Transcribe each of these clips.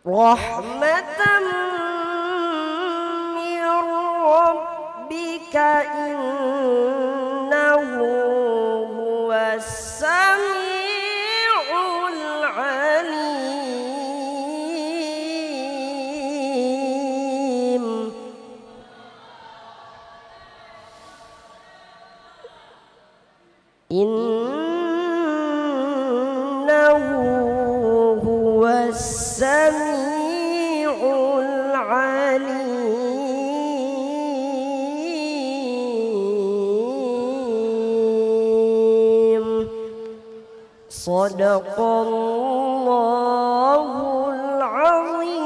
Rahmatan min rabbika innahu huwas sami'ul alim. Innahu huwas sami'ul alim. Sadaqallahul azim.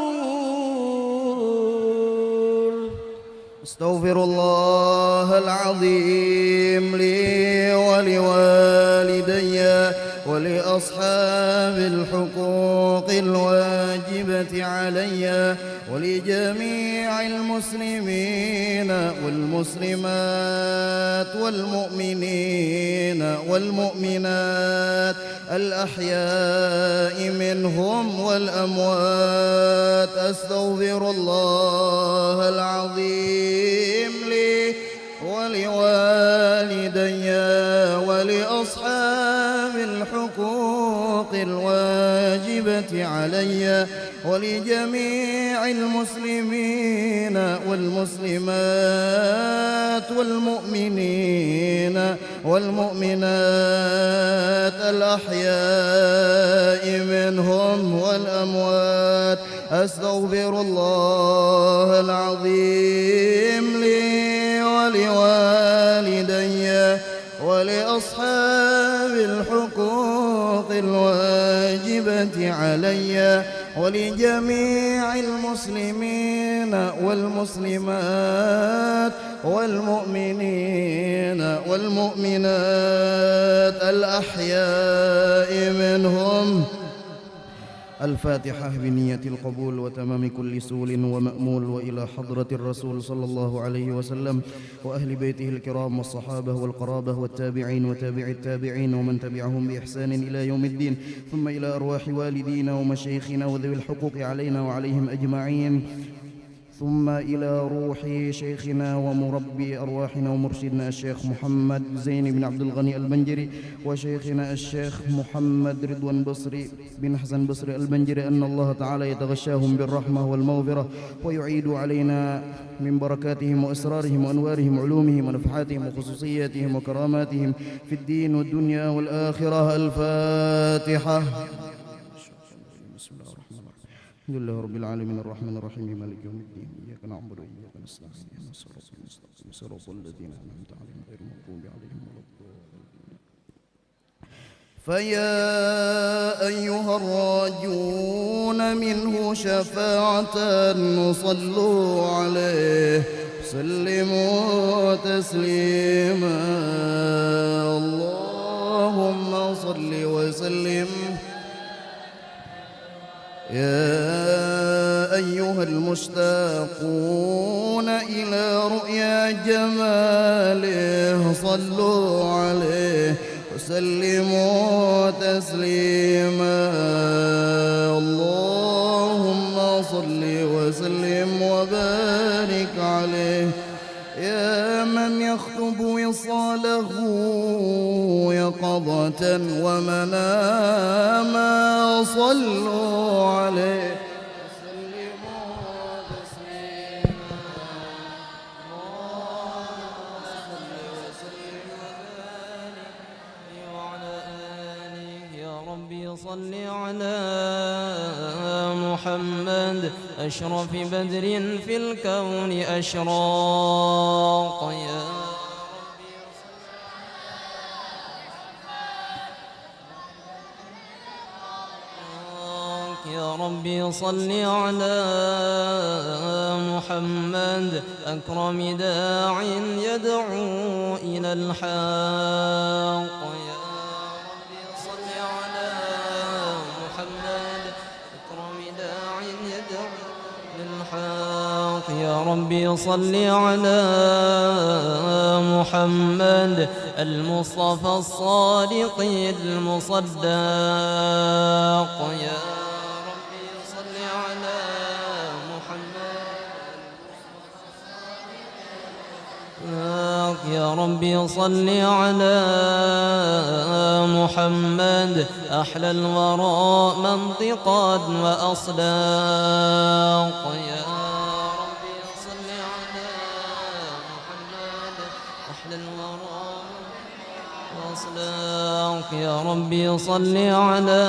Astaghfirullahal azim li wa liwalidayya ولأصحاب الحقوق الواجبة علي ولجميع المسلمين والمسلمات والمؤمنين والمؤمنات الأحياء منهم والأموات. أستغفر الله العظيم لي ولوالدي ولأصحاب الحقوق الواجبة علي ولجميع المسلمين والمسلمات والمؤمنين والمؤمنات الأحياء منهم والأموات. أستغفر الله العظيم لي ولوالدي ولأصحاب الحقوق الواجبة علي ولجميع المسلمين والمسلمات والمؤمنين والمؤمنات الأحياء منهم. الفاتحة بنية القبول وتمام كل سول ومأمول وإلى حضرة الرسول صلى الله عليه وسلم وأهل بيته الكرام والصحابة والقرابة والتابعين وتابع التابعين ومن تبعهم بإحسان إلى يوم الدين. ثم إلى أرواح والدينا ومشايخنا وذوي الحقوق علينا وعليهم أجمعين. ثم إلى روح شيخنا ومربي أرواحنا ومرشدنا الشيخ محمد زين بن عبد الغني البنجري وشيخنا الشيخ محمد رضوان بصري بن حسن بصري البنجري أن الله تعالى يتغشاهم بالرحمة والمغفرة ويعيد علينا من بركاتهم وأسرارهم وأنوارهم وعلومهم ونفحاتهم وخصوصياتهم وكراماتهم في الدين والدنيا والآخرة. الفاتحة. الحمد لله رب العالمين الرحمن الرحيم مالك يوم الدين إياك نعبد وإياك نستعين اهدنا الصراط المستقيم صراط الذين أنعمت عليهم غير المغضوب عليهم ولا الضالين. فيا أيها الراجون منه شفاعة صلوا عليه سلموا تسليما. اللهم صل وسلم. يا أيها المشتاقون إلى رؤيا جماله صلوا عليه وسلموا تسليما. اللهم صل وسلم وبارك عليه. يا من يخطب وصاله يقظة ومناما صلوا عليه وسلموا تسليما. صل وسلم وبارك وعلى آله. يا ربي صل على محمد أشرف بدر في الكون أشراق. يا ربي صل على محمد أكرم داع يدعو إلى الحق. يا ربي صل على محمد أكرم داع يدعو للحق. يا ربي صل على محمد المصطفى الصادق المصدق. يا ربي صل على محمد يا ربي صل على محمد أحلى الورى منطقا وأصداق. يا ربي صل على محمد أحلى الورى وأصداق. يا ربي صل على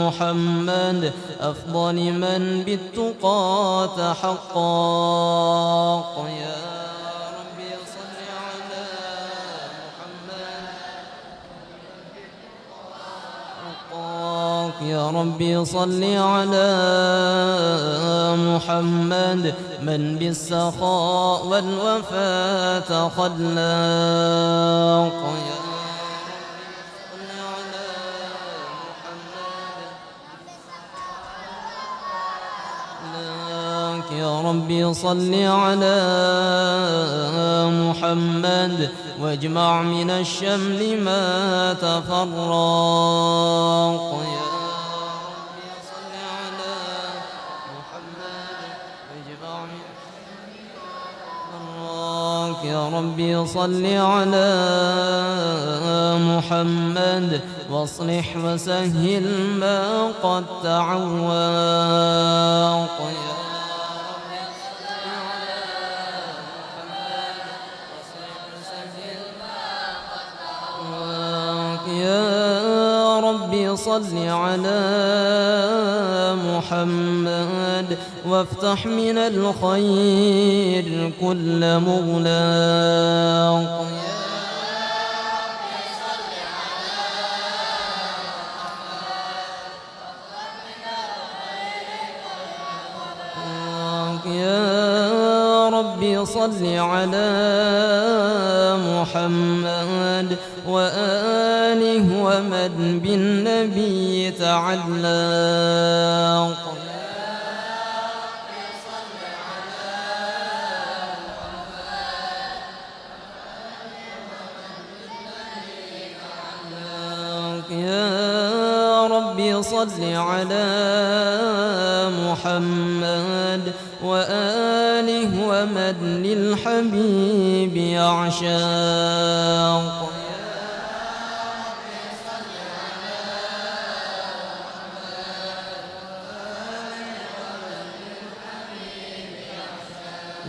محمد أفضل من بالتقى تحقق. يا ربي صل على محمد حقق. يا ربي صل على محمد من بالسخاء والوفاء تخلق. يا ربي صل على محمد واجمع من الشمل ما تفرق. يا ربي صل على محمد واجمع من تفرق. يا ربي صل على محمد واصلح وسهل ما قد تعوق. يا ربي صل على محمد وافتح من الخير كل مغلاق. يا ربي صل على محمد وآله ومن بالنبي تعلق. يا ربي صل على محمد وآله ومن للحبيب يعشاق.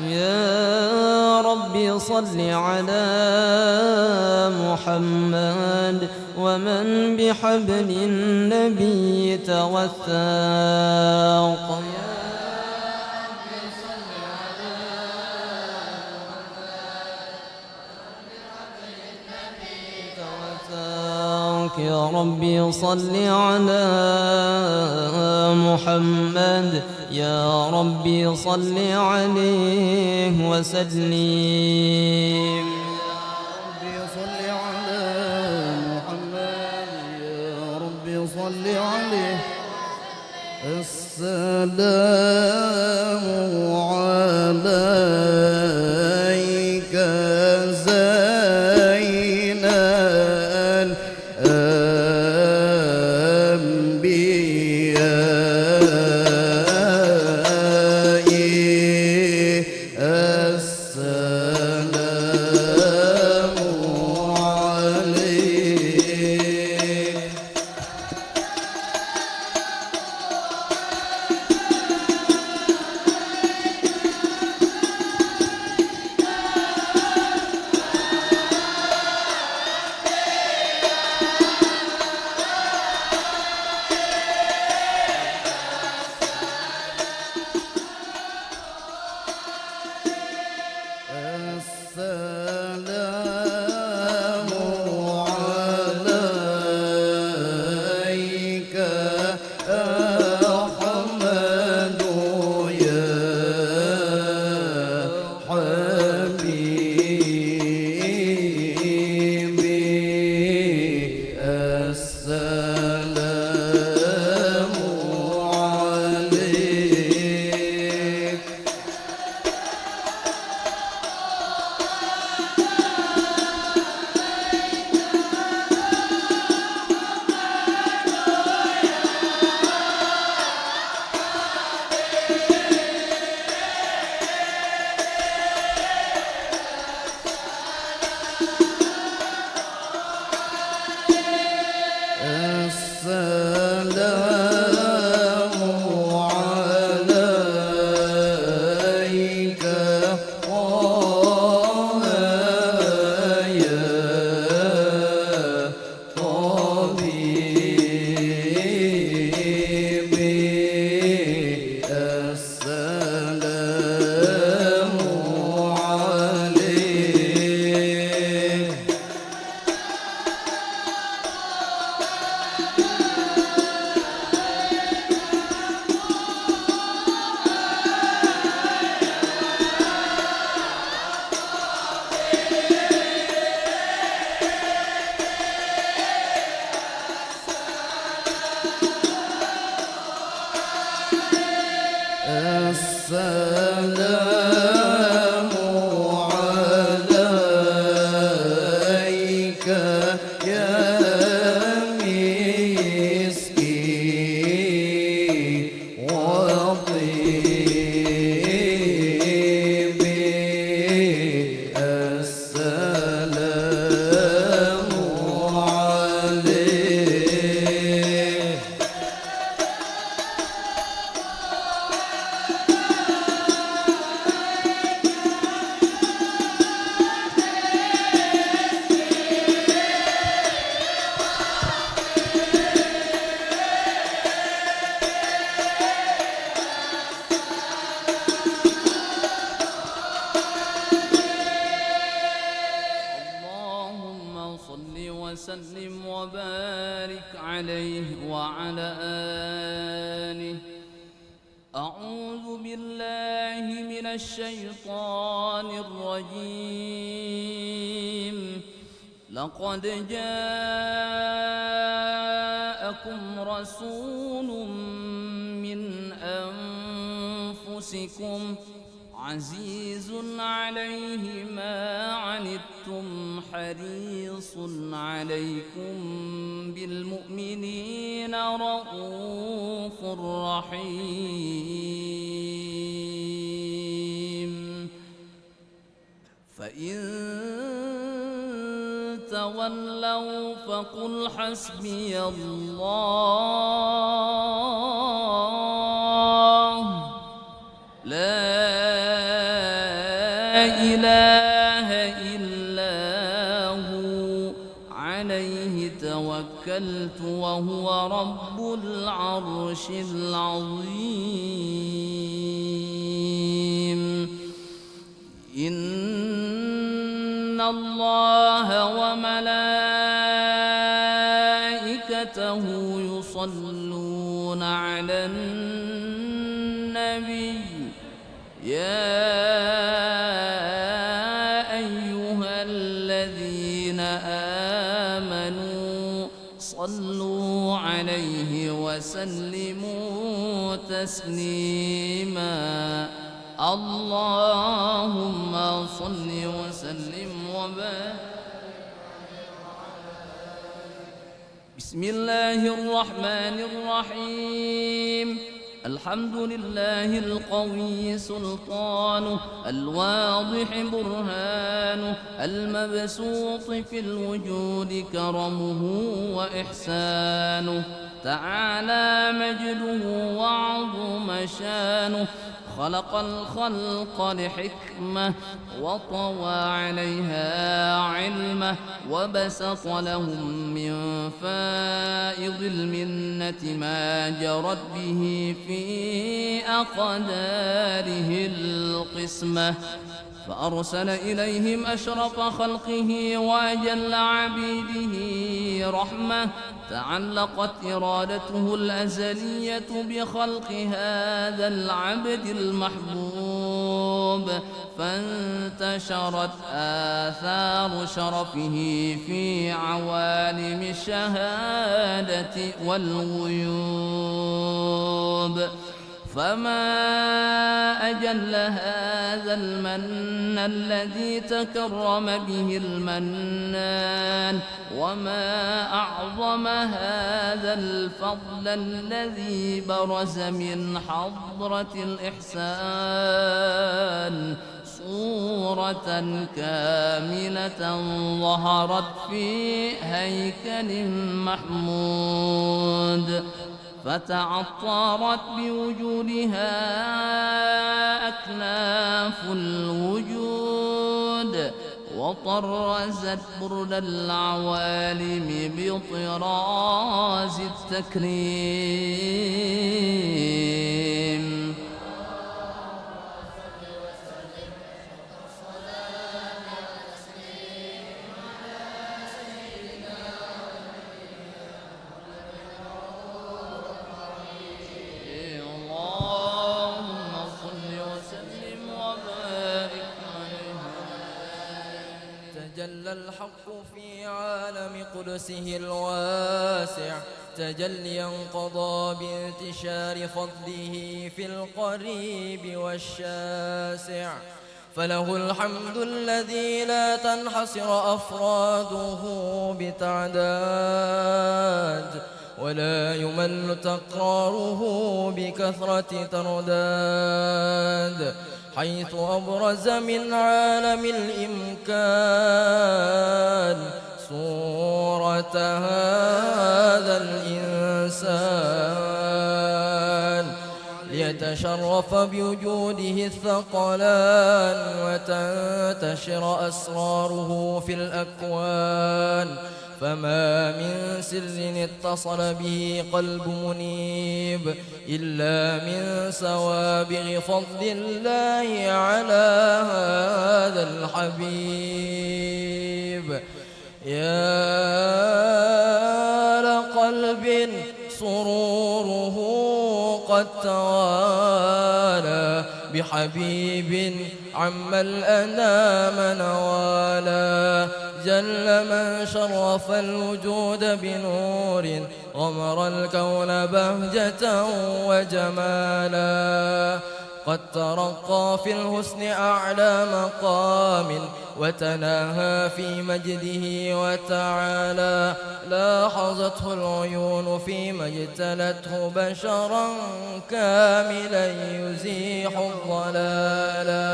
يا ربي صل على محمد ومن بحبل النبي توثاق. يا ربي صل على محمد يا ربي صل عليه وسلم. صل على محمد يا ربي صل عليه. السلام عليك زين الأنبياء. السلام وسلم وبارك عليه وعلى آله. أعوذ بالله من الشيطان الرجيم. لقد جاءكم رسول من أنفسكم عزيز عليه ما عنتم حريص عليكم بالمؤمنين رؤوف رحيم. فإن تولوا فقل حسبي الله لا إله إلا هو عليه توكلت وهو رب العرش العظيم. إن الله وملائكته يصلون على النبي يا أيها الذين آمنوا صلوا عليه وسلموا تسليما. اللهم صل وسلم وبارك. بسم الله الرحمن الرحيم. الحمد لله القوي سلطانه الواضح برهانه المبسوط في الوجود كرمه وإحسانه تعالى مجده وعظم شانه. خلق الخلق لحكمة وطوى عليها علمه وبسط لهم من فائض المنة ما جرت به في أقداره القسمة. فأرسل إليهم أشرف خلقه وأجل عبيده رحمة تعلقت إرادته الأزلية بخلق هذا العبد المحبوب فانتشرت آثار شرفه في عوالم الشهادة والغيوب. فما أجل هذا المن الذي تكرم به المنان وما أعظم هذا الفضل الذي برز من حضرة الإحسان صورة كاملة ظهرت في هيكل محمود فتعطرت بوجودها أكناف الوجود وطرزت برد العوالم بطراز التكريم. تجلى الحق في عالم قدسه الواسع تجليا قضى بانتشار فضله في القريب والشاسع. فله الحمد الذي لا تنحصر أفراده بتعداد ولا يمل تكراره بكثرة ترداد حيث أبرز من عالم الإمكان صورة هذا الإنسان ليتشرف بوجوده الثقلان وتنتشر أسراره في الأكوان. فما من سر اتصل به قلب منيب إلا من سوابغ فضل الله على هذا الحبيب. يا قد توالى بحبيب عم الأنام نوالا جل من شرف الوجود بنور غمر الكون بهجة وجمالا قد ترقى في الحسن أعلى مقام وتناهى في مجده وتعالى لاحظته العيون فيما اجتلته بشرا كاملا يزيح الضلالا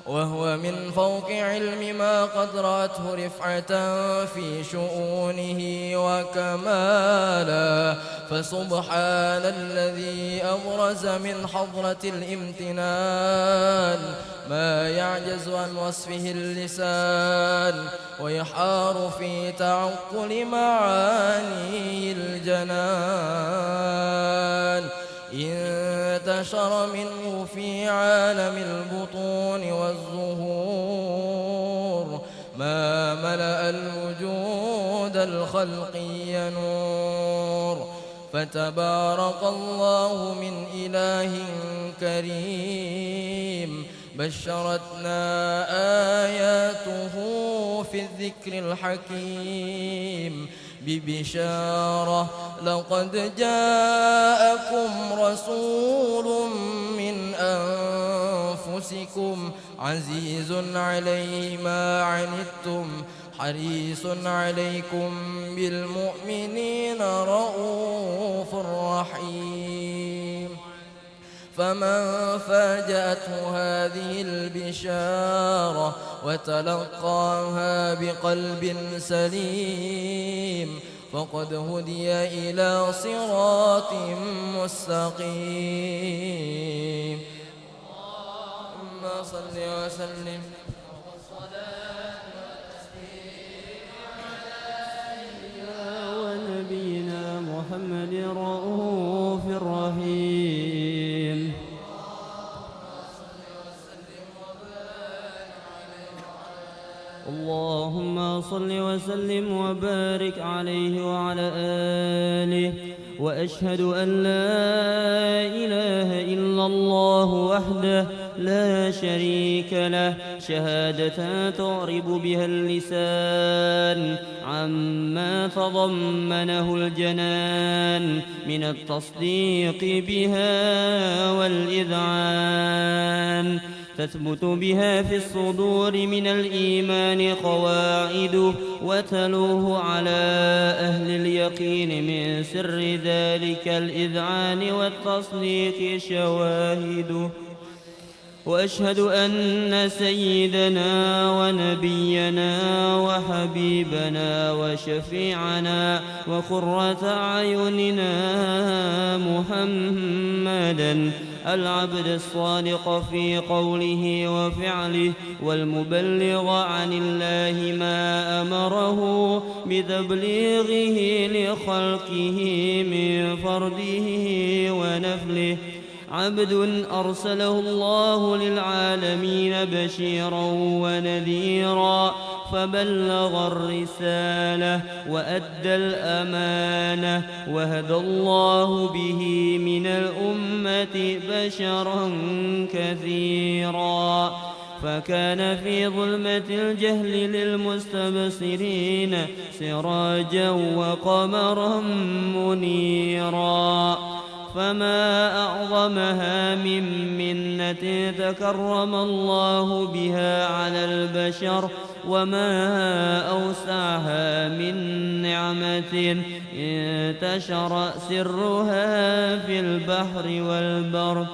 وهو من فوق علم ما قد رأته رفعة في شؤونه وكمالا فسبحان الذي أبرز من حضرة الامتنان ما يعجز عن وصفه اللسان ويحار في تعقل معاني الجنان انتشر منه في عالم البطون والظهور ما ملأ الوجود الخلقي نور فتبارك الله من إله كريم بشرتنا آياته في الذكر الحكيم ببشارة لقد جاءكم رسول من أنفسكم عزيز عليه ما عنتم حريص عليكم بالمؤمنين رؤوف رحيم فمن فاجأته هذه البشارة وتلقاها بقلب سليم فقد هدي إلى صراط مستقيم اللهم صل وسلم ونبينا محمد رؤوف رحيم اللهم صل وسلم وبارك عليه وعلى آله وأشهد أن لا إله إلا الله وحده لا شريك له شهادة تعرب بها اللسان عما تضمنه الجنان من التصديق بها والإذعان تثبت بها في الصدور من الإيمان قواعد وتلوه على أهل اليقين من سر ذلك الإذعان والتصديق شواهد وأشهد أن سيدنا ونبينا وحبيبنا وشفيعنا وقرة أعيننا محمدًا العبد الصادق في قوله وفعله والمبلغ عن الله ما أمره بتبليغه لخلقه من فرده ونفله عبد أرسله الله للعالمين بشيرا ونذيرا فبلغ الرسالة وأدى الأمانة وهدى الله به من الأمة بشرا كثيرا فكان في ظلمة الجهل للمستبصرين سراجا وقمرا منيرا فما أعظمها من منة تكرم الله بها على البشر وما أوسعها من نعمة انتشر سرها في البحر والبر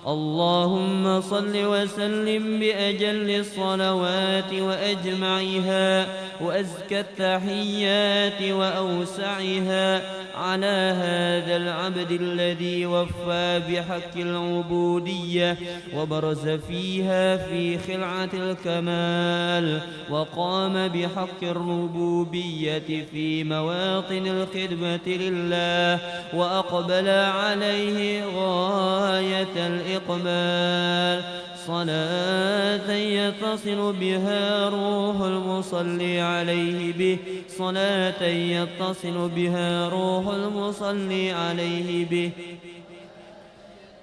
اللهم صل وسلم بأجل الصلوات وأجمعها وأزكى التحيات وأوسعها على هذا العبد الذي وفى بحق العبودية وبرز فيها في خلعة الكمال وقام بحق الربوبية في مواطن الخدمة لله وأقبل عليه غاية الإقبال صلاة يتصل بها روح المصلي عليه به صلاة يتصل بها روح المصلي عليه به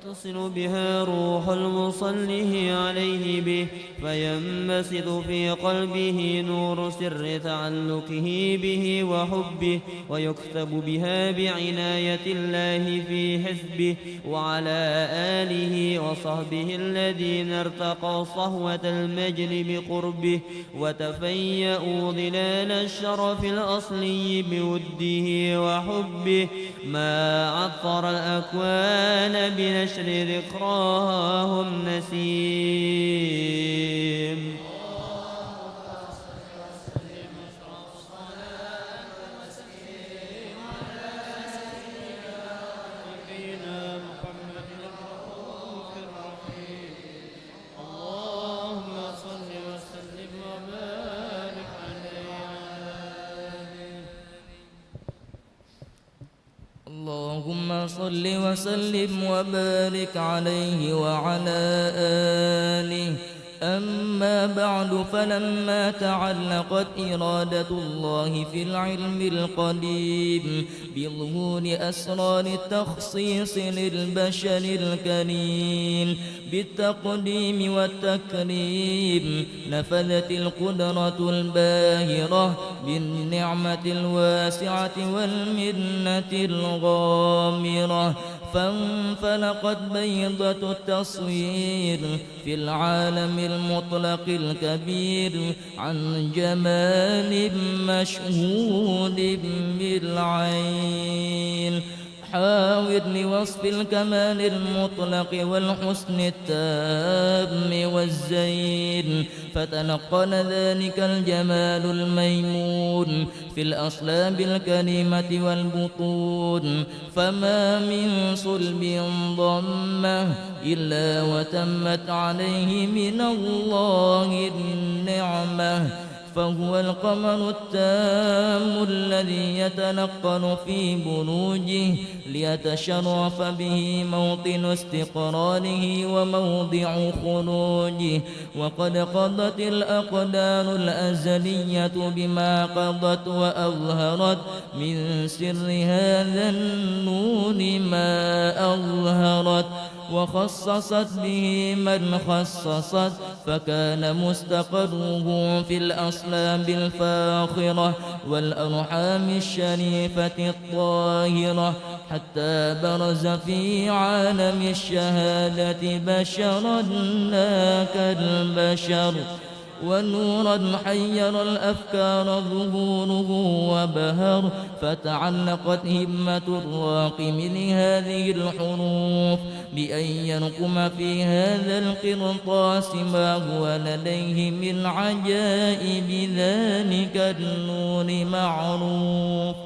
يتصل بها روح المصلي عليه به، فينبسط في قلبه نور سر تعلقه به وحبه، ويكتب بها بعناية الله في حزبه. وعلى آله وصحبه الذين ارتقوا صهوة المجد بقربه، وتفيأوا ظلال الشرف الأصلي بوده وحبه، ما عطر الأكوان بنشر ذكراهم نسيم. اللهم صل وسلم وبارك عليه وعلى آله. أما بعد، فلما تعلقت إرادة الله في العلم القديم بظهور أسرار التخصيص للبشر الكريم بالتقديم والتكريم، نفذت القدرة الباهرة بالنعمة الواسعة والمنة الغامرة، فانفلقت بيضة التصوير في العالم المطلق الكبير عن جمال مشهود بالعين، حاور لوصف الكمال المطلق والحسن التام والزين، فتنقل ذلك الجمال الميمون في الأصلاب الكريمة والبطون، فما من صلب ضمه إلا وتمت عليه من الله النعمة، فهو القمر التام الذي يتنقل في بروجه ليتشرف به موطن استقراره وموضع خروجه. وقد قضت الأقدار الأزلية بما قضت، وأظهرت من سر هذا النور ما أظهرت، وخصصت به من خصصت، فكان مستقره في الأصلاب الفاخرة والأرحام الشريفة الطاهرة، حتى برز في عالم الشهادة بشرا لا كالبشر، ونورا حير الأفكار ظهوره وبهر، فتعلقت همة الراقم لهذه الحروف بأن ينقم في هذا القرطاس ما هو لديه من عجائب ذلك النور معروف.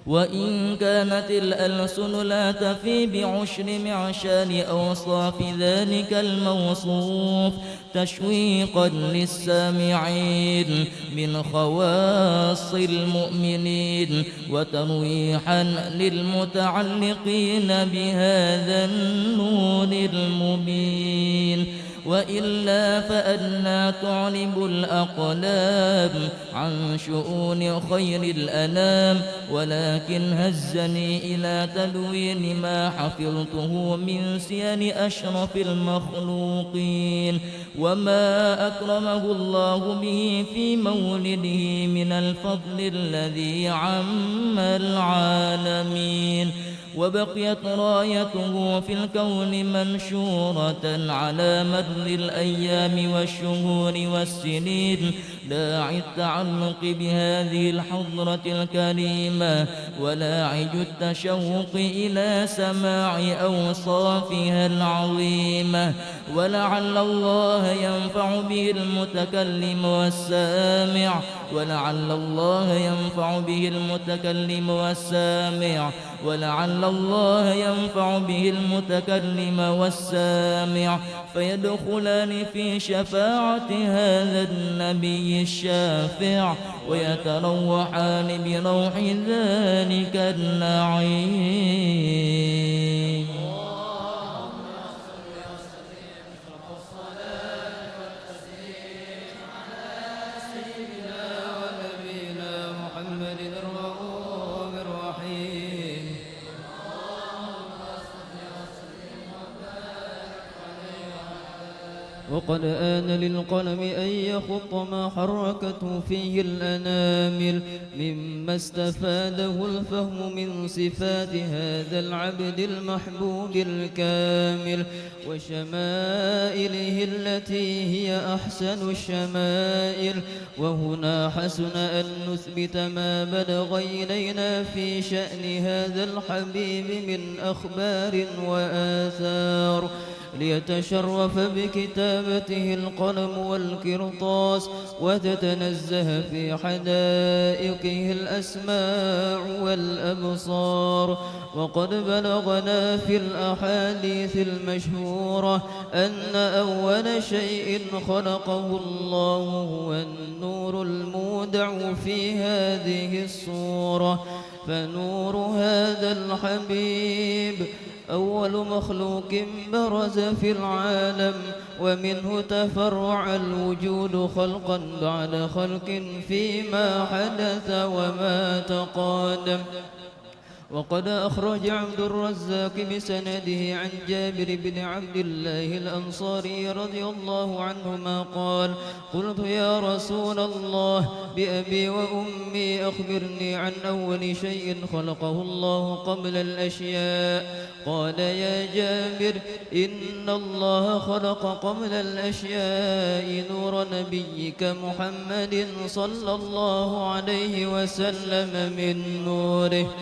وإن كانت الألسن لا تفي بعشر معشار أوصاف ذلك الموصوف تشويقا للسامعين من خواص المؤمنين، وترويحا للمتعلقين بهذا النور المبين، وإلا فأنى تعرب الأقلام عن شؤون خير الأنام، ولكن هزني إلى تدوين ما حفظته من سير أشرف المخلوقين، وما أكرمه الله به في مولده من الفضل الذي عم العالمين. وبقيت رايته في الكون منشورة على مر الأيام والشهور والسنين، داعي التعلق بهذه الحضرة الكريمة ولاعج التشوق إلى سماع أوصافها العظيمة، ولعل الله ينفع به المتكلم والسامع، ولعل الله ينفع به المتكلم والسامع، ولعل الله ينفع به المتكلم والسامع، فيدخلان في شفاعة هذا النبي الشافع، ويتروحان بروح ذلك النعيم. وقد آن للقلم أن يخط ما حركته فيه الأنامل مما استفاده الفهم من صفات هذا العبد المحبوب الكامل وشمائله التي هي أحسن الشمائل. وهنا حسن أن نثبت ما بلغ إلينا في شأن هذا الحبيب من أخبار وآثار ليتشرف بكتابته القلم والقرطاس وتتنزه في حدائقه الأسماع والأبصار. وقد بلغنا في الأحاديث المشهورة أن أول شيء خلقه الله هو النور المودع في هذه الصورة. فنور هذا الحبيب أول مخلوق برز في العالم ومنه تفرع الوجود خلقا بعد خلق فيما حدث وما تقادم. وقد أخرج عبد الرزاق بسنده عن جابر بن عبد الله الأنصاري رضي الله عنهما قال: قلت يا رسول الله بأبي وأمي أخبرني عن أول شيء خلقه الله قبل الأشياء. قال: يا جابر إن الله خلق قبل الأشياء نور نبيك محمد صلى الله عليه وسلم من نوره.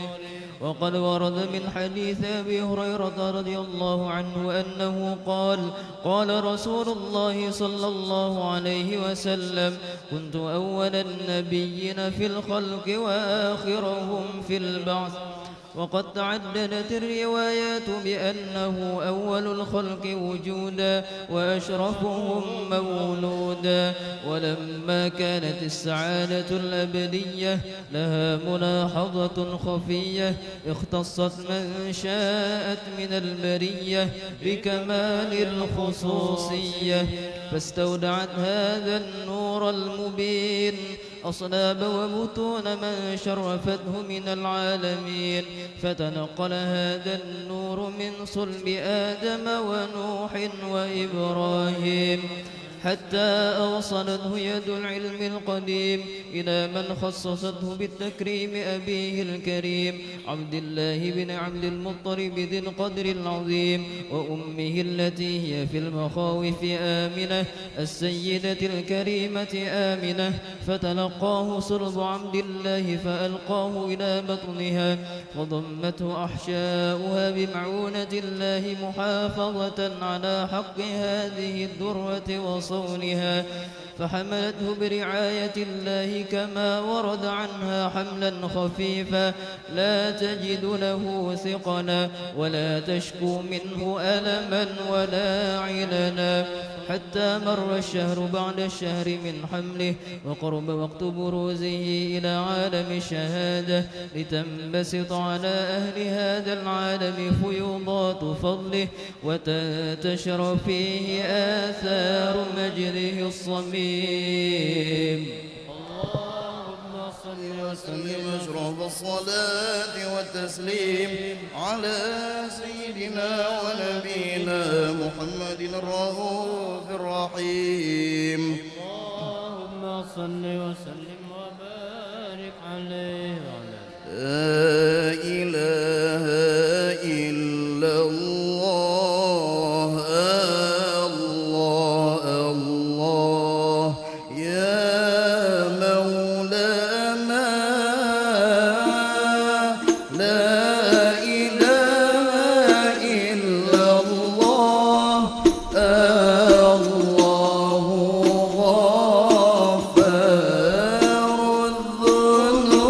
وقد ورد من حديث أبي هريرة رضي الله عنه أنه قال: قال رسول الله صلى الله عليه وسلم: كنت أول النبيين في الخلق وآخرهم في البعث. وقد تعددت الروايات بأنه أول الخلق وجودا وأشرفهم مولودا. ولما كانت السعادة الأبدية لها ملاحظة خفية اختصت من شاءت من البرية بكمال الخصوصية فاستودعت هذا النور المبين أصلاب وبطون من شرفته من العالمين. فتنقل هذا النور من صلب آدم ونوح وإبراهيم حتى أوصلته يد العلم القديم إلى من خصصته بالتكريم أبيه الكريم عبد الله بن عبد المطلب ذي القدر العظيم وأمه التي هي في المخاوف آمنة السيدة الكريمة آمنة. فتلقاه صلب عبد الله فألقاه إلى بطنها وضمته أحشاؤها بمعونة الله محافظة على حق هذه الدرة وصونها فحملته برعاية الله كما ورد عنها حملا خفيفا لا تجد له ثقلا ولا تشكو منه ألما ولا علنا حتى مر الشهر بعد الشهر من حمله وقرب وقت بروزه إلى عالم الشهادة لتنبسط على أهل هذا العالم فيوضات فضله وتنتشر فيه آثار مجده الصميم. اللهم صل وسلم أشرف الصلاة والتسليم على سيدنا ونبينا محمد الرؤوف الرحيم. اللهم صل وسلم وبارك عليه وعلى لا إله إلا الله الله الله يا مولانا لا إله إلا الله الله غفار الذنوب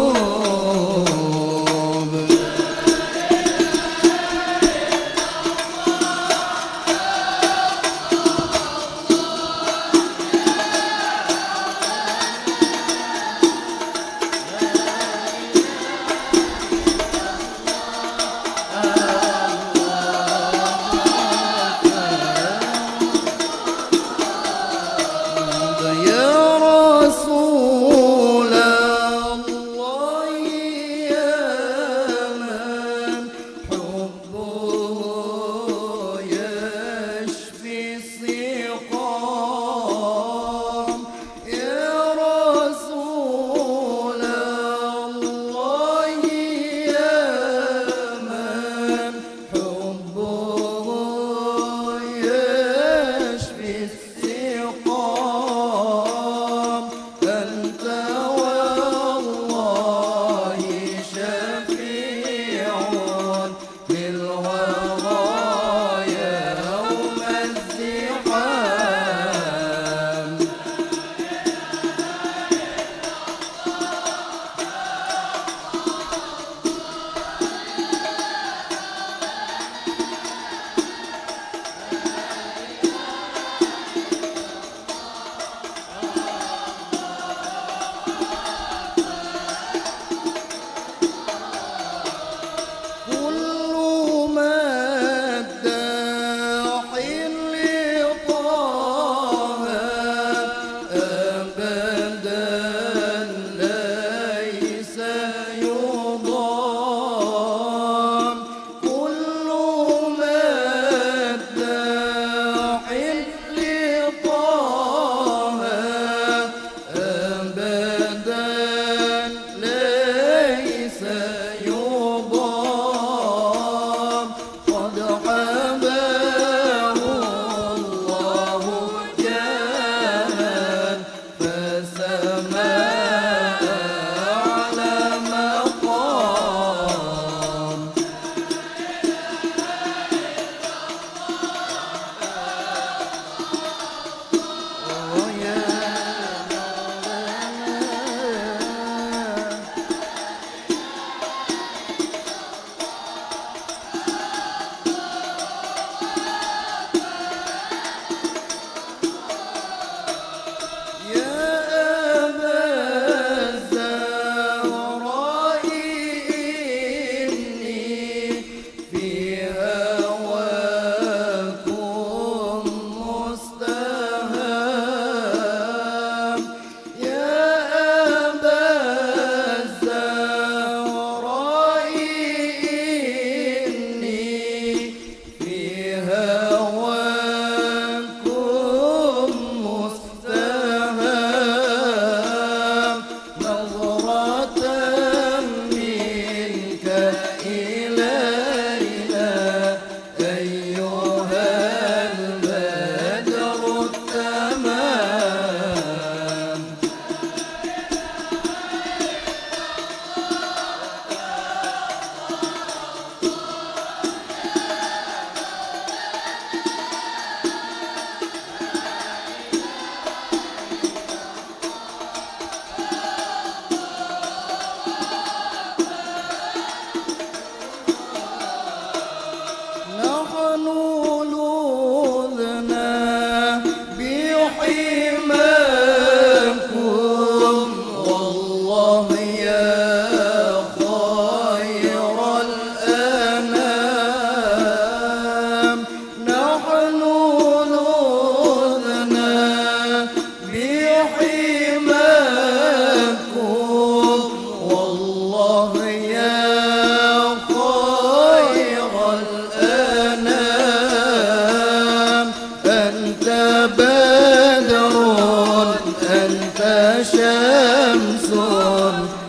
شمس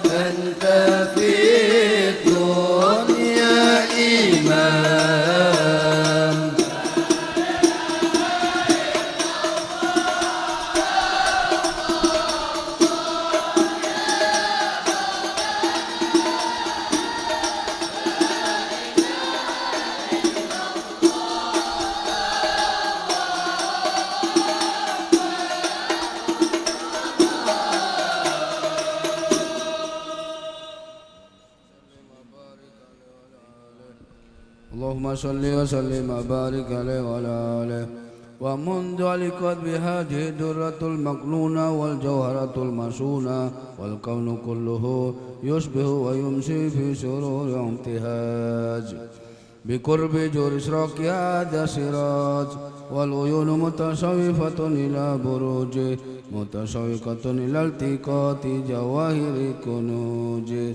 أنت في الدنيا إمام اللهم صل وسلم وبارك عليه وعلى آله ومنذ علقت بهذه الدرة المكنونة والجوهرة المشونة والكون كله يشبه ويمشي في سرور وامتهاج بقرب جور إشراق هذا السراج والعيون متشوفة إلى بروجه متشوقة إلى التقاط جواهر كنوجه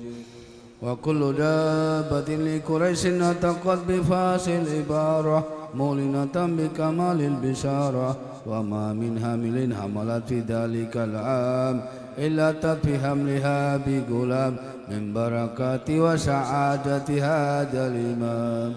وكل دابة لقريش نطقت بفاس العبارة مولنة بكمال البشارة وما من حامل حملت في ذلك العام إلا أتت في حملها بغلام من بركات وسعادة هذا الإمام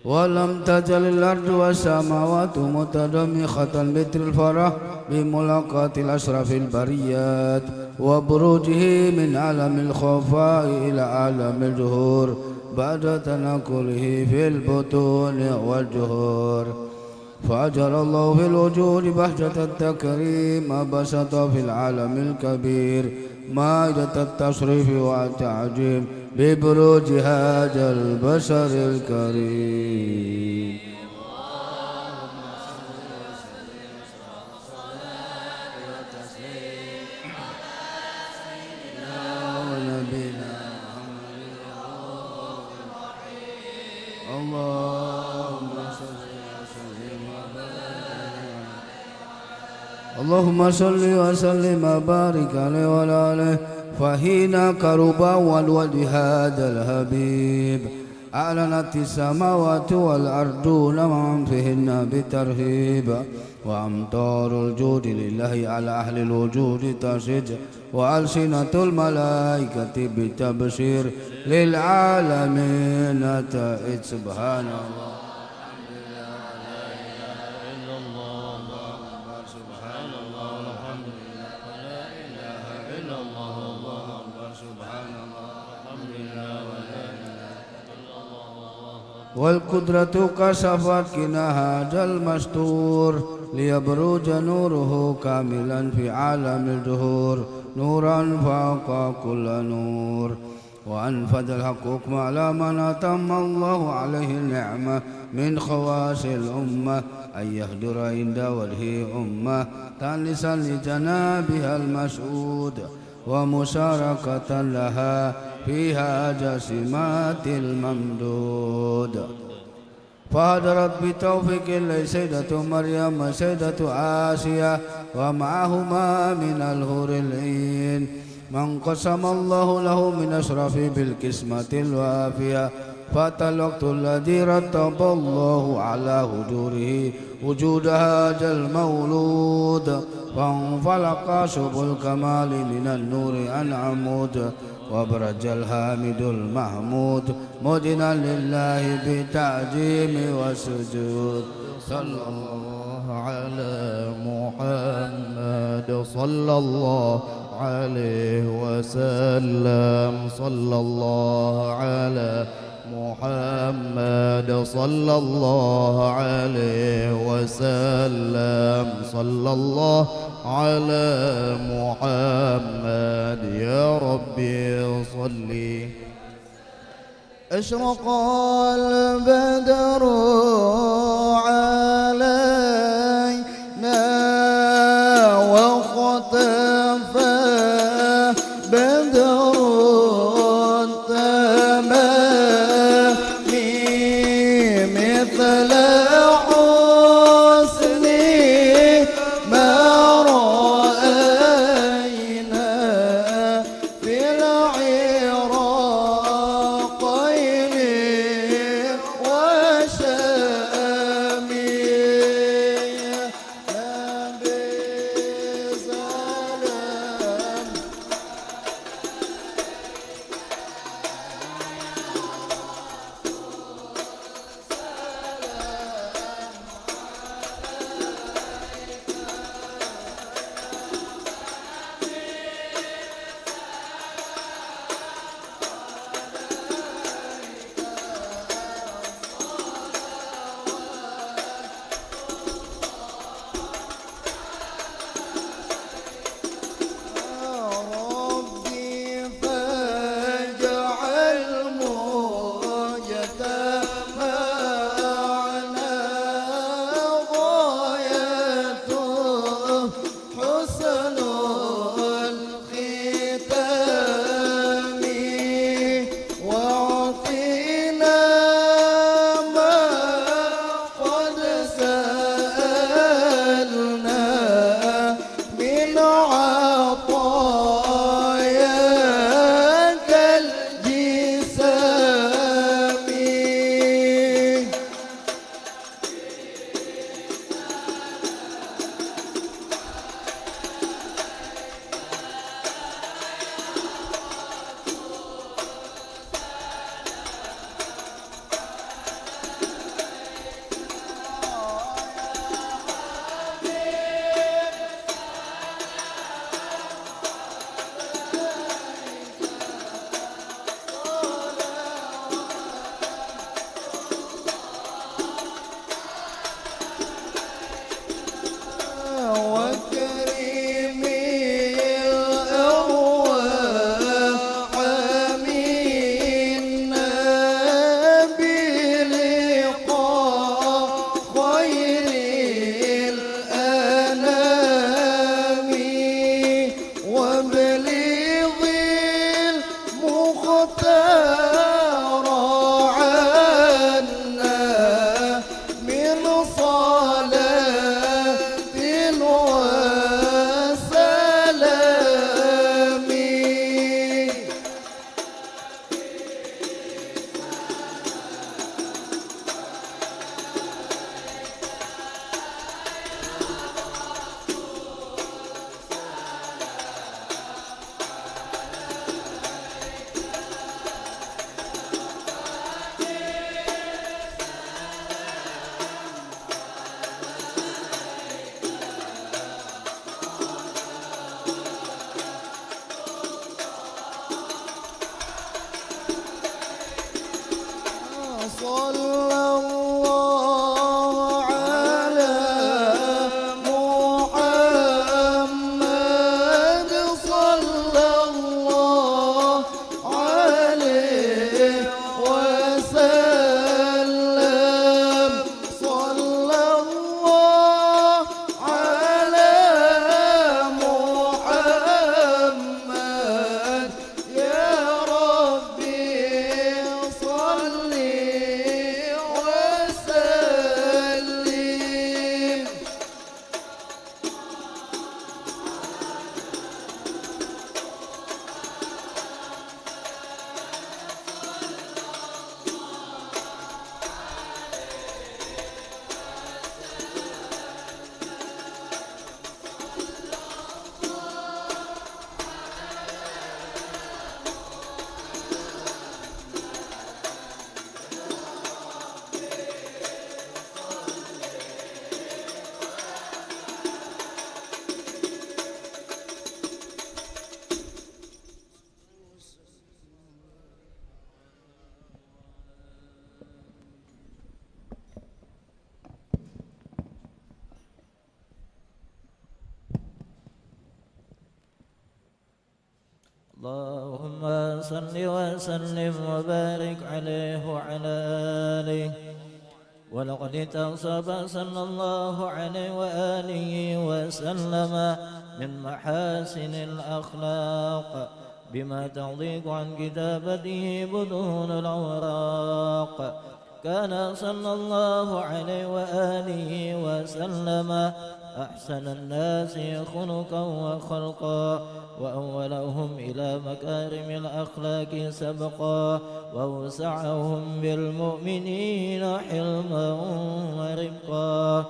ولم تزل الأرض والسماوات متضمخة مثل الفرح بملاقاة الأشرف البريات وبروجه من عالم الخفاء إلى عالم الظهور بعد تنقله في البطون والجهور فأجر الله في الوجود بهجة التكريم بسط في العالم الكبير مائدة التصريف والتعجيب ببروج هذا البشر الكريم اللهم صل وسلم وبارك عليه وعلى آله فحين كربا والوجه هذا الحبيب أعلنت السماوات والأرضون ومن فيهن بترهيب وأمطار الجود لله على أهل الوجود تشج وألسنة الملائكة بالتبشير للعالمين تئد سبحان الله والقدرة كشفت كنا هذا المستور ليبرز نوره كاملا في عالم الظهور نورا فوق كل نور وأنفذ الحق حكم على من أتم الله عليه النعمة من خواص الأمة أن يهدر عند وجه أمة تانسا لجنابها المسعود ومشاركة لها فيها جسمات الممدود فهدرت بتوفيق الله سيدة مريم وسيدة آسيا ومعهما من الهور العين من قسم الله له من أشرف بالقسمة الوافية فات الوقت الذي رتب الله على هجوره وجود هذا المولود فانفلق شب الكمال من النور عن عمود وبرج الحامد المحمود مدنا لله بتعظيم وسجود صلى الله على محمد صلى الله عليه وسلم صلى الله على محمد صلى الله عليه وسلم صلى الله على محمد يا ربي صلي أشرق البدر علينا وختفى بدر التمام مثل حسنه ما رأينا في العراقين وشام نبي سلام وبليغ المختار عنا من صلاة وسلام. صلى الله على محمد صلى الله عليه وسلم. صلى الله على محمد يا ربي صل وسلم. اللهم صل وسلم وبارك عليه وعلى آله. ولقد اتصف صلى الله عليه وآله وسلم من محاسن الأخلاق بما تضيق عن كتابته بدون الأوراق. كان صلى الله عليه وآله وسلم أحسن الناس خلقا وخلقا وأولهم إلى مكارم الأخلاق سبقا وأوسعهم بالمؤمنين حلما ورفقا.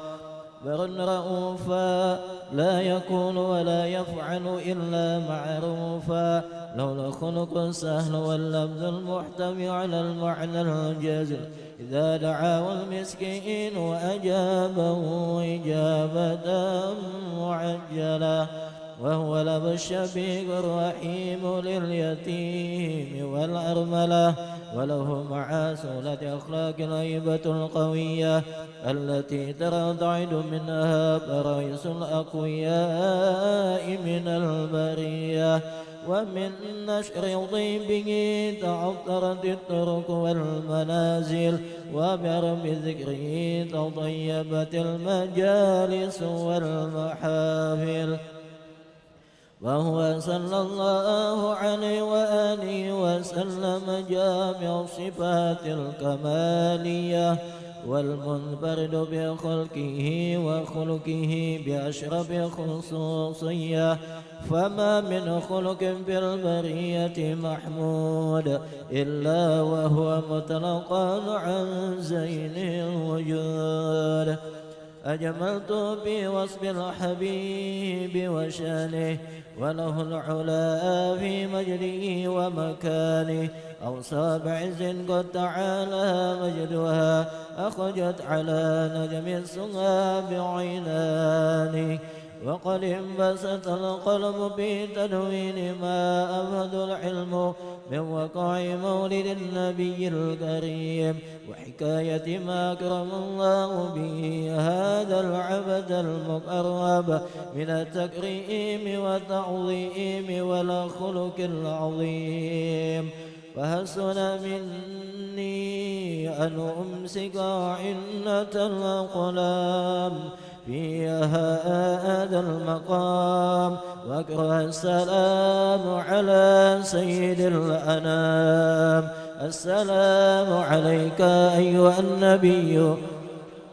برا رؤوفا لا يكون ولا يفعل إلا معروفا. لولا خلق السهل واللفظ المحتوي على المعنى الجازل إذا دعاه المسكين وأجابه إجابة معجلة. وهو الأب الشفيق الرحيم لليتيم والأرملة. وله مع سهولة أخلاق الهيبة القوية التي ترتعد منها برايس الأقوياء من البرية. ومن نشر طيبه تعطرت الطرق والمنازل وبرب ذكره تطيبت المجالس والمحافل. وهو صلى الله عليه وآله وسلم جامع الصفات الكمالية والمنفرد بخلقه وخلقه بأشرف خصوصية. فما من خلق في البرية محمود إلا وهو متلقى عن زين الوجود. أجملت بوصف الحبيب وشانه وله العلا في مجده ومكانه. أوصى بعز قد تعالى مجدها أخرجت على نجم السماء بعينانه. وقد انبسط القلب بتدوين ما أفهد العلم من وقع مولد النبي الكريم وحكاية ما أكرم الله به هذا العبد المقرب من التكريم والتعظيم والخلق العظيم. فحسن مني أن أمسك عنة الأقلام في هذا المقام السلام على سيد الأنام. السلام عليك أيها النبي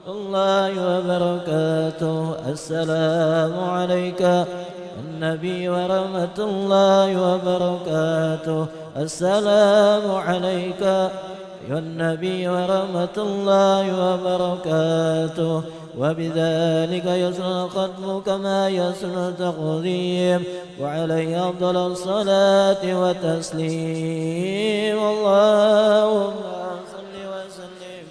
الله وبركاته. السلام عليك النبي ورحمة الله وبركاته. السلام عليك أيها النبي ورحمة الله وبركاته. وبذلك يسن الختم كما يسن التقديم، وعليه أفضل الصلاة والتسليم. اللهم صل وسلم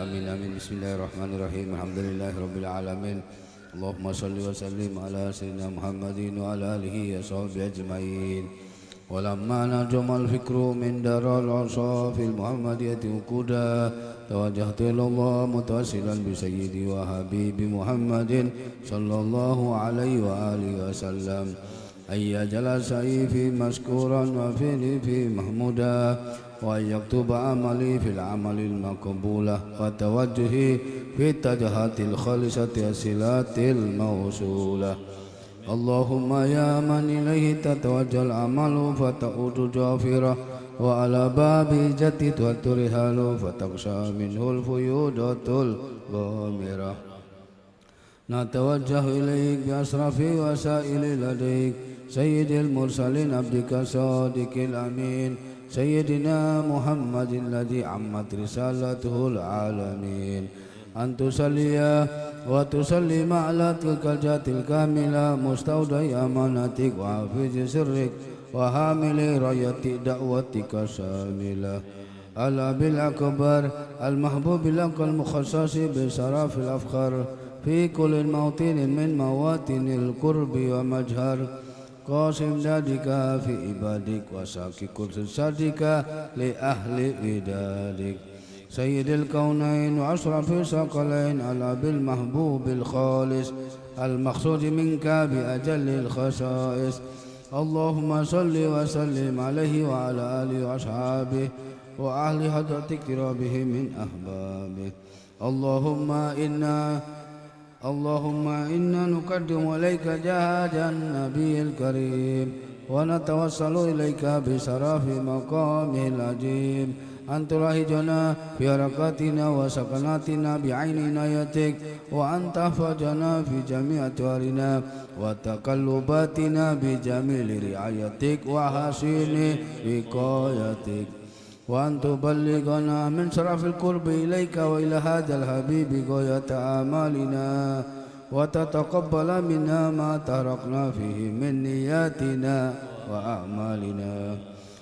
Amin amin. Bismillahirrahmanirrahim. Alhamdulillahi rabbil alamin. Allahumma salli wa sallim ala sayyidina Muhammadin wa ala alihi wa sahbihi ajma'in. Walamma najamal fikru min daral asafil Muhammadiyati uquda, tawajjahtu ila Allah mutawassilan bi sayyidi wa habibi Muhammadin sallallahu alaihi wa alihi wasallam. Ayya jalasai fi maskuran wa fi mahmuda, wa yaktuba amali fil amalil maqbulah, wa tawajjuhi fi tajahatil khalisatil silatil mawsulah. Allahumma ya man ilaihi tatawajjal amalu fata'udu jafirah, wa ala babi jati tuaturihalu fataqsha minhul fuyudatul ghamirah. Natawajjahu ilaik bi asrafi wasaili ladaik sayyidil mursalin abdika sadiqil amin sayyidina Muhammadin ladzi ammat risalatuhul alamin. Antusalliya wa tusallima ala tilkal jatil kamila mustaudai amanatik wa hafizi sirrik wa hamili rayati da'watika syamila. Ala bil akbar al mahbubil akal mukhassasi bi sarafil afkhar fi kulli mawtinin min mawatinil qurbi wa majhar. Qasim dadika fi ibadik wa saki kursi sadika li ahli idadik. Sayyidil kaunain wa asrafi saqalain ala bil mahbubil khalis al maqsudi minka bi ajallil khasais. Allahumma salli wa sallim alaihi wa ala alihi wa ashabihi wa ahli hadrati kirabihi min ahbabihi. Allahumma inna nuqaddimu ilayka jahadan nabiyil karim wa natawassalu ilayka bi sarafi maqamil ajib. Antulahijana fi harakatina wa sakanatina bi aini inayatik, wa antahfajana fi jami'i atwarina wa takallubatina bi jamili riayatik wa hasini wiqayatik. Wa antuballighana min sarafil qurbi ilayka wa ila hadzal habibi ghayata amalina, wa tataqabbala minna ma tarakna fihi min niyatina wa a'malina,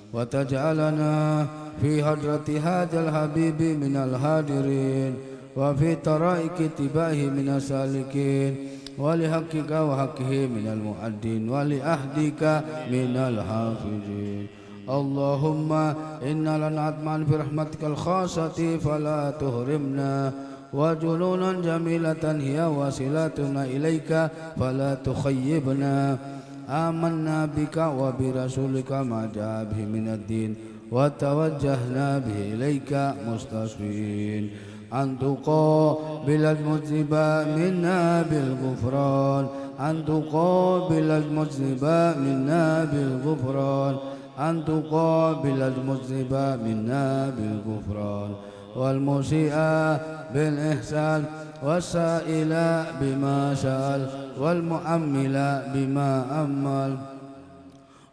wa taj'alana fi hadrati hadzal habibi minal hadirin, wa fi taraiki tibahi minas salikin, wa li haqqika wa haqqihi minal mu'addin, wa li ahdika minal hafizin. Allahumma inna lana atman fi rahmatikal khasati fala tuhrimna, wa jununan jamilatan hiya wasilatuna ilaika fala tukhayyibna. Amanna bika wa bi rasulika ma jaa bihi minad din, wa tawajjahna bihi ilaika mustasfin. Antuqabilal muzniba minna bil ghufran, antuqabilal muzniba minna bil ghufran, antuqabilal muzniba minna bil ghufran, wal musi'a bil ihsan, wasaila bima sa'al, wal mu'ammila bima ammal.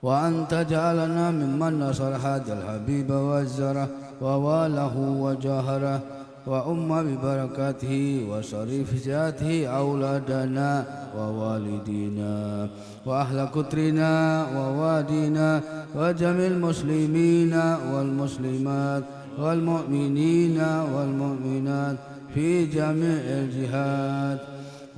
Wa anta ja'alana mimman nasara hadzal habiba wa azzara wa walahu wa jahara wa umma bi barakatihi wa sarif zatihi auladana wa walidina wa ahla kutrina wa wadina wa jamil muslimina wal muslimat wal mu'minina wal mu'minat fi jami'il jihad.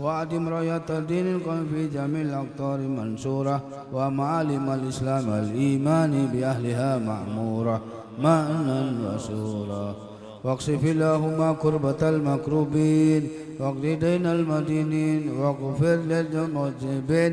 وأعدم راية الدين القوم في جميع الأقطار منصورة، ومعالم الإسلام والإيمان بأهلها معمورة مأنا وسورا. واقصف اللهم كربة المكروبين، واقض دين المدينين، واغفر للمذنبين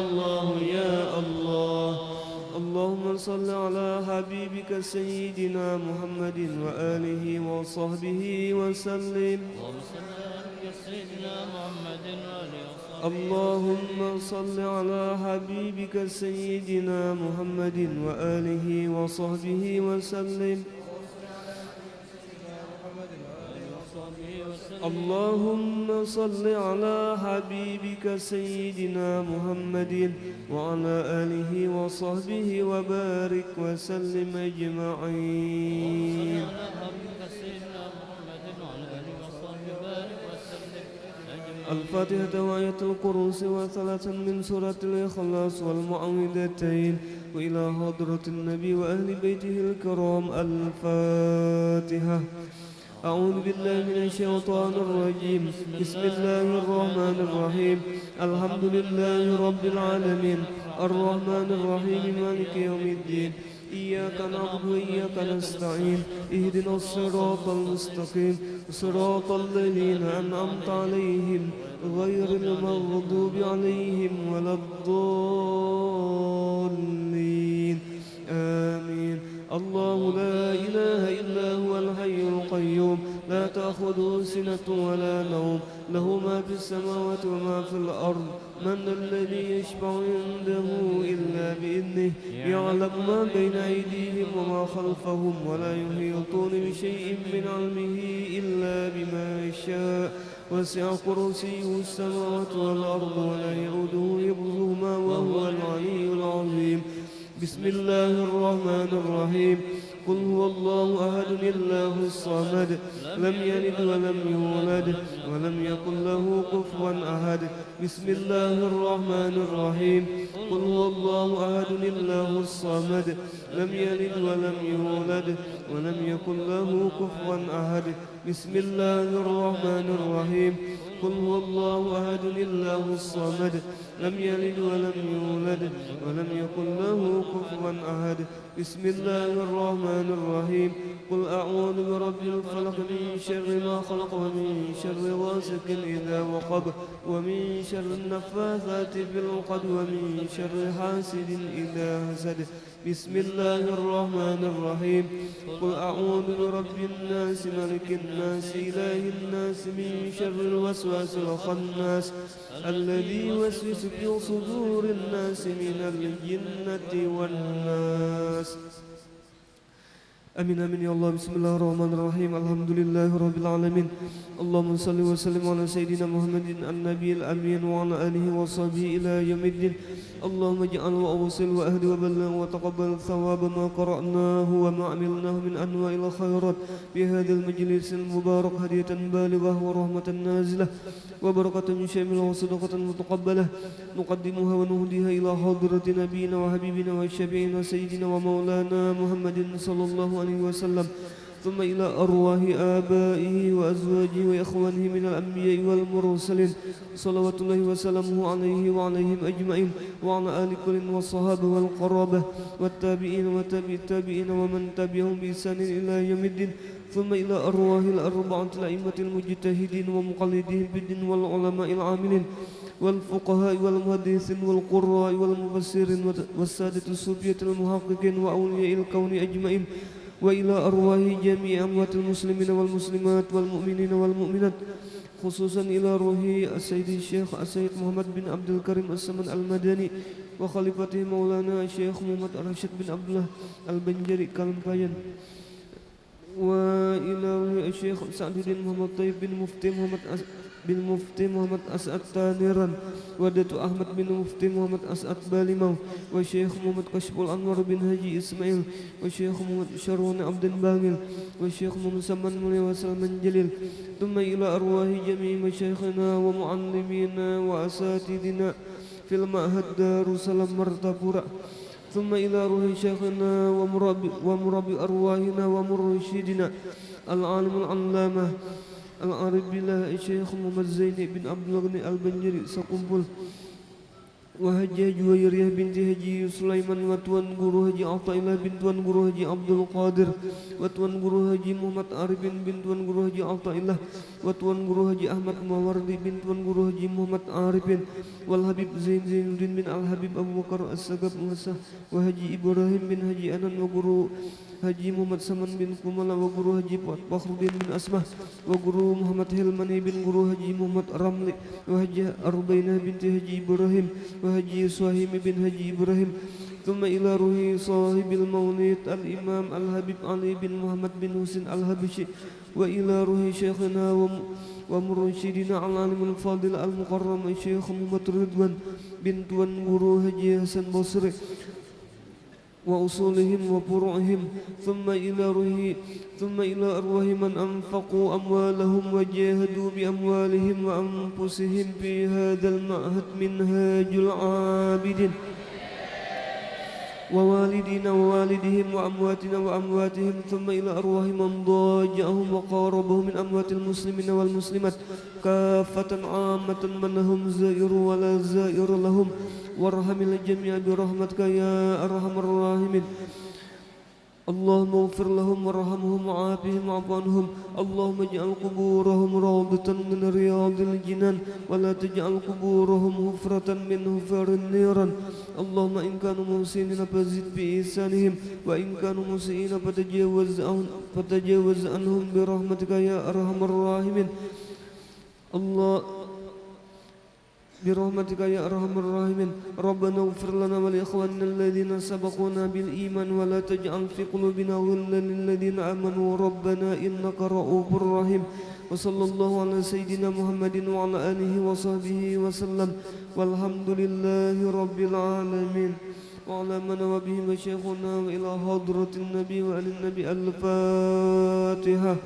الله يا الله. اللهم صل على حبيبك سيدنا محمد وآله وصحبه وسلم. اللهم صل على حبيبك سيدنا محمد وآله وصحبه وسلم. اللهم صل على حبيبك سيدنا محمد وعلى آله وصحبه وبارك وسلم أجمعين. الفاتحة وآية الكرسي وثلاثا من سورة الإخلاص والمعوذتين وإلى حضرة النبي وأهل بيته الكرام. الفاتحة. أعوذ بالله من الشيطان الرجيم. بسم الله الرحمن الرحيم. الحمد لله رب العالمين الرحمن الرحيم مالك يوم الدين. إياك نعبد وإياك نستعين. اهدنا الصراط المستقيم صراط الذين أنعمت عليهم غير المغضوب عليهم ولا الضالين. آمين. الله لا إله إلا هو الحي القيوم لا تأخذه سنة ولا نوم له ما في السماوات وما في الأرض. من الذي يشفع عنده إلا بإذنه يعلم ما بين أيديهم وما خلفهم ولا يحيطون بشيء من علمه إلا بما شاء. وسع كرسيه السماوات والأرض ولا يؤوده حفظهما وهو العلي العظيم. بسم الله الرحمن الرحيم. قل هو الله أحد الله الصمد لم يلد ولم يولد ولم يكن له كفوا أحد. بسم الله الرحمن الرحيم. قل هو الله أحد الله الصمد لم يلد ولم يولد ولم يكن له كفوا أحد. بسم الله الرحمن الرحيم. قل هو الله أحد الله الصمد لم يلد ولم يولد ولم يكن له كفوا أحد. بسم الله الرحمن الرحيم. قل أعوذ برب الفلق من شر ما خلق ومن شر غاسق إذا وقب ومن شر النفاثات في العقد ومن شر حاسد إذا حسد. بسم الله الرحمن الرحيم. قل أعوذ برب الناس ملك الناس إله الناس من شر الوسواس الخناس الذي يوسوس في صدور الناس من الجنة والناس. Amin amin ya Allah. Bismillahirrahmanirrahim. Alhamdulillahi alamin. Allahumma salli wa sallim ala sayyidina Muhammadin an-nabiyil amin wa ala alihi wa sahbihi ila yaumiddin. Allahumma ij'al wa awsil wa ahdi wa balligh wa taqabbal thawaba ma qara'nahu wa ma 'amilnahu min anwa'il khairat bi hadzal majlisil mubarak hadiyatan balighah wa rahmatan nazilah wa barakatan syamilah wa sadaqatan mutaqabbalah nuqaddimuha wa nuhdiha ila hadrati nabiyyina wa habibina wa syafi'ina sayyidina wa maulana Muhammadin sallallahu alaihi wasallam. ثم إلى أرواح آبائه وأزواجه وإخوانه من الأنبياء والمرسلين صلوات الله وسلامه عليه وعليهم أجمعين وعلى آل كل والصحابة والقرابة والتابعين وتابع التابعين ومن تبعهم بإحسان إلى يوم الدين. ثم إلى أرواح الأربعة الأئمة المجتهدين ومقلدين بالدين والعلماء العاملين والفقهاء والمحدثين والقراء والمفسرين والسادة الصوفية المحققين وأولياء الكون أجمعين. وإلى أرواح جميع أموات المسلمين والمسلمات والمؤمنين والمؤمنات خصوصا إلى روح السيد الشيخ السيد محمد بن عبد الكريم السمد المدني وخليفته مولانا الشيخ محمد راشد بن عبد الله البنجري كالمبين وإلى روح الشيخ سعد الدين محمد طيب بن مفتي محمد أسعد تانيران ودatu Ahmad bin Mufti Muhammad As'ad Balimau wa Syekh Muhammad Kashful Anwar bin Haji Ismail wa Syekh Muhammad Syarwan Abdin Bangil wa Syekh Muhammad Saman Mulia wa Salman Jalil. Thumma ila arwahi jami'i masyayikhina wa muallimina wa asatidina fil ma'had Darussalam Martapura. Thumma ila ruhi syekhina wa murabbi arwahina wa mursyidina al-alim al-allamah al-arif billah Syekh Muhammad Zaini bin Abdul Ghani al-Banjari Sakumpul Haji Juwairiyah binti Haji Sulaiman wa Tuan Guru Haji Athaillah bin Tuan Guru Haji Abdul Qadir wa Tuan Guru Haji Muhammad Arifin bin Tuan Guru Haji Athaillah wa Tuan Guru Haji Ahmad Mawardi bin Tuan Guru Haji Muhammad Arifin wal Habib Zainuddin bin Al Habib Abu Bakar As-Sagab Musa wa Haji Ibrahim bin Haji Anan wa Guru Haji Muhammad Saman bin Kumala wa Guru Haji Fakhruddin bin Asmah wa Guru Muhammad Hilmani bin Guru Haji Muhammad Ramli wa Haji Arbainah binti Haji Ibrahim wa Haji Suhaimi bin Haji Ibrahim ثم إلى روح صاحب المولد الإمام الحبيب علي بن محمد بن حسين الحبشي وإلى روح شيخنا ومرشدنا العالم الفاضل المكرم الشيخ محمد رضوان بن توان Guru Haji Hasan Basri وأصولهم وفروعهم ثم إلى أرواح من أنفقوا أموالهم وجاهدوا بأموالهم وأنفسهم في هذا المعهد منهاج العابدين ووالدينا ووالدهم وأمواتنا وأمواتهم ثم إلى أرواح من ضاجعهم وقاربهم من أموات المسلمين والمسلمات كافة عامة من هم زائر ولا زائر لهم وارحم الجميع برحمتك يا أرحم الراحمين اللهم اغفر لهم وارحمهم وعافهم واعف عنهم اللهم اجعل قبورهم روضة من رياض الجنان ولا تجعل قبورهم حفرة من حفر النيران اللهم إن كانوا محسنين فزد بإحسانهم وإن كانوا مسيئين فتجاوز عنهم برحمتك يا أرحم الراحمين برحمتك يا أرحم الراحمين ربنا اغفر لنا ولإخواننا الذين سبقونا بالإيمان ولا تجعل في قلوبنا غلا للذين آمنوا ربنا إنك رؤوف رحيم وصلى الله على سيدنا محمد وعلى آله وصحبه وسلم والحمد لله رب العالمين وعلى من وبه مشايخنا وإلى حضرة النبي وآل النبي الفاتحة.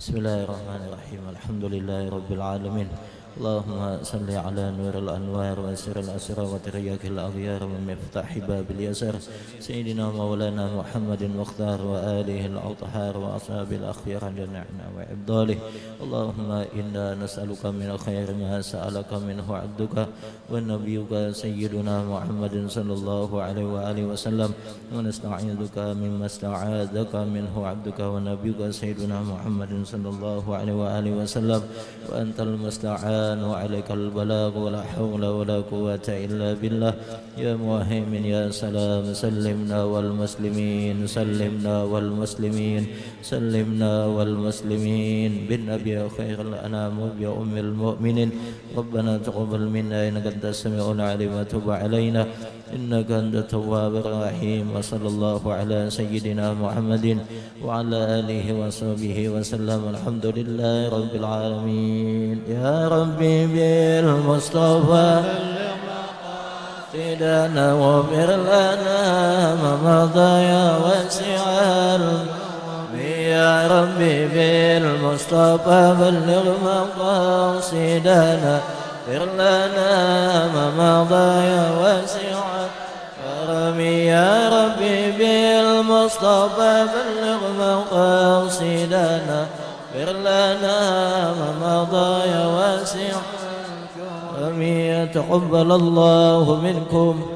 Bismillahirrahmanirrahim. Alhamdulillahi rabbil alamin. Allahumma salli ala nuril anwar wa asril asrar wa tiryakil aghyar wa miftahi babil yasar Sayyidina Maulana Muhammadin Mukhtar wa alihi al-athhar wa ashabil akhyar jami'na wa ibdalih. Allahumma inna nas'aluka min khairi ma sa'alaka minhu 'abduka wa nabiyyuka Sayyiduna Muhammadin sallallahu alaihi wa alihi wasallam wa nasta'iduka mimma sta'adaka minhu 'abduka wa nabiyyuka Sayyiduna Muhammadin sallallahu alaihi wa alihi wasallam wa antal musta'an وعليك البلاغ ولا حول ولا قوة إلا بالله يا مهيمن يا سلام سلمنا والمسلمين بالنبي خير الأنام وبأم المؤمنين ربنا تقبل منا إنك أنت السميع العليم وتب علينا إنك أنت التواب الرحيم وصلى الله على سيدنا محمد وعلى آله وصحبه وسلم الحمد لله رب العالمين يا ربي بالمصطفى سيدنا واغفر لنا ما مضى يا واسع يا ربي بالمصطفى بلغ مقاصدنا اغفر لنا ما مضى يا واسع يا ربي بالمصطفى بلغ مقاصدنا اغفر لنا ما مضى يا واسع يتقبل الله منكم